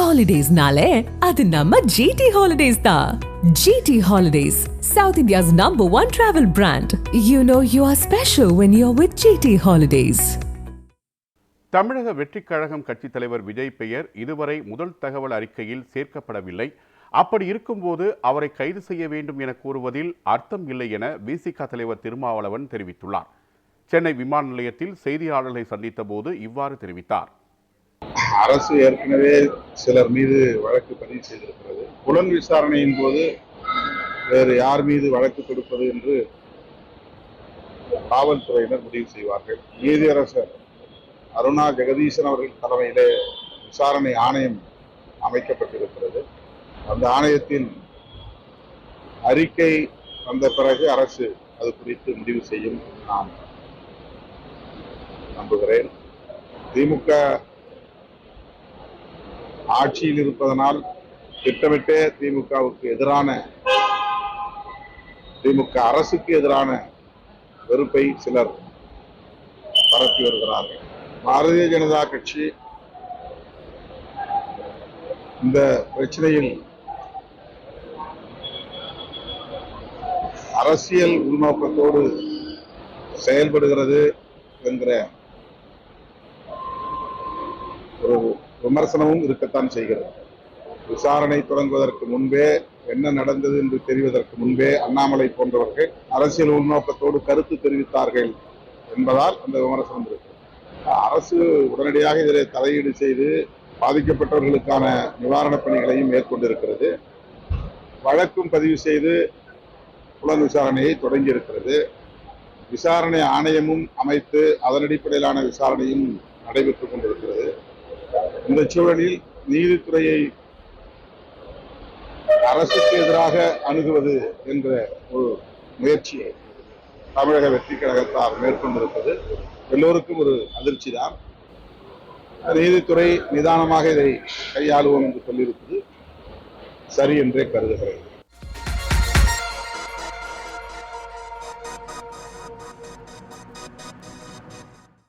ஹாலிடேஸ்னாலே அது நம்ம ஜிடி ஹாலிடேஸ் தான். GT holidays, South India's #1 travel brand. You know you are special when you're with GT Holidays. தமிழக வெற்றிக் கழகம் கட்சித் தலைவர் விஜய் பெயர் இதுவரை முதல் தகவல் அறிக்கையில் சேர்க்கப்படவில்லை. அப்படி இருக்கும்போது அவரை கைது செய்ய வேண்டும் என கூறுவதில் அர்த்தம் இல்லை என விசிக தலைவர் திருமாவளவன் தெரிவித்துள்ளார். சென்னை விமான நிலையத்தில் செய்தியாளர்களை சந்தித்த போது இவ்வாறு தெரிவித்தார். அரசு ஏற்கனவே சிலர் மீது வழக்கு பதிவு செய்திருக்கிறது. புலன் விசாரணையின் போது வேறு யார் மீது வழக்கு கொடுப்பது என்று காவல்துறையினர் முடிவு செய்வார்கள். நீதியரசர் அருணா ஜெகதீசன் அவர்கள் தலைமையிலே விசாரணை ஆணையம் அமைக்கப்பட்டிருக்கிறது. அந்த ஆணையத்தின் அறிக்கை வந்த பிறகு அரசு அது குறித்து முடிவு செய்யும் நான் நம்புகிறேன். திமுக ஆட்சியில் இருப்பதனால் திட்டமிட்டே திமுக அரசுக்கு எதிரான வெறுப்பை சிலர் பரப்பி வருகிறார்கள். பாரதிய ஜனதா கட்சி இந்த பிரச்சனையில் அரசியல் உள்நோக்கத்தோடு செயல்படுகிறது என்கிற ஒரு விமர்சனமும் இருக்கத்தான் செய்கிறது. விசாரணை தொடங்குவதற்கு முன்பே, என்ன நடந்தது என்று தெரிவதற்கு முன்பே அண்ணாமலை போன்றவர்கள் அரசியல் உள்நோக்கத்தோடு கருத்து தெரிவித்தார்கள் என்பதால் அந்த விமர்சனம் இருக்கு. அரசு உடனடியாக இதில் தலையீடு செய்து பாதிக்கப்பட்டவர்களுக்கான நிவாரணப் பணிகளையும் மேற்கொண்டிருக்கிறது. வழக்கும் பதிவு செய்து புலன் விசாரணையை தொடங்கி இருக்கிறது. விசாரணை ஆணையமும் அமைத்து அதன் அடிப்படையிலான விசாரணையும் நடைபெற்றுக் கொண்டிருக்கிறது. இந்த சூழலில் நீதித்துறையை அரசுக்கு எதிராக அணுகுவது என்ற ஒரு முயற்சியை தமிழக வெற்றிக் கழகத்தார் மேற்கொண்டிருப்பது எல்லோருக்கும் ஒரு அதிர்ச்சி தான். நீதித்துறை நிதானமாக இதை கையாளுவோம் என்று சொல்லியிருப்பது சரி என்றே கருதுகிறேன்.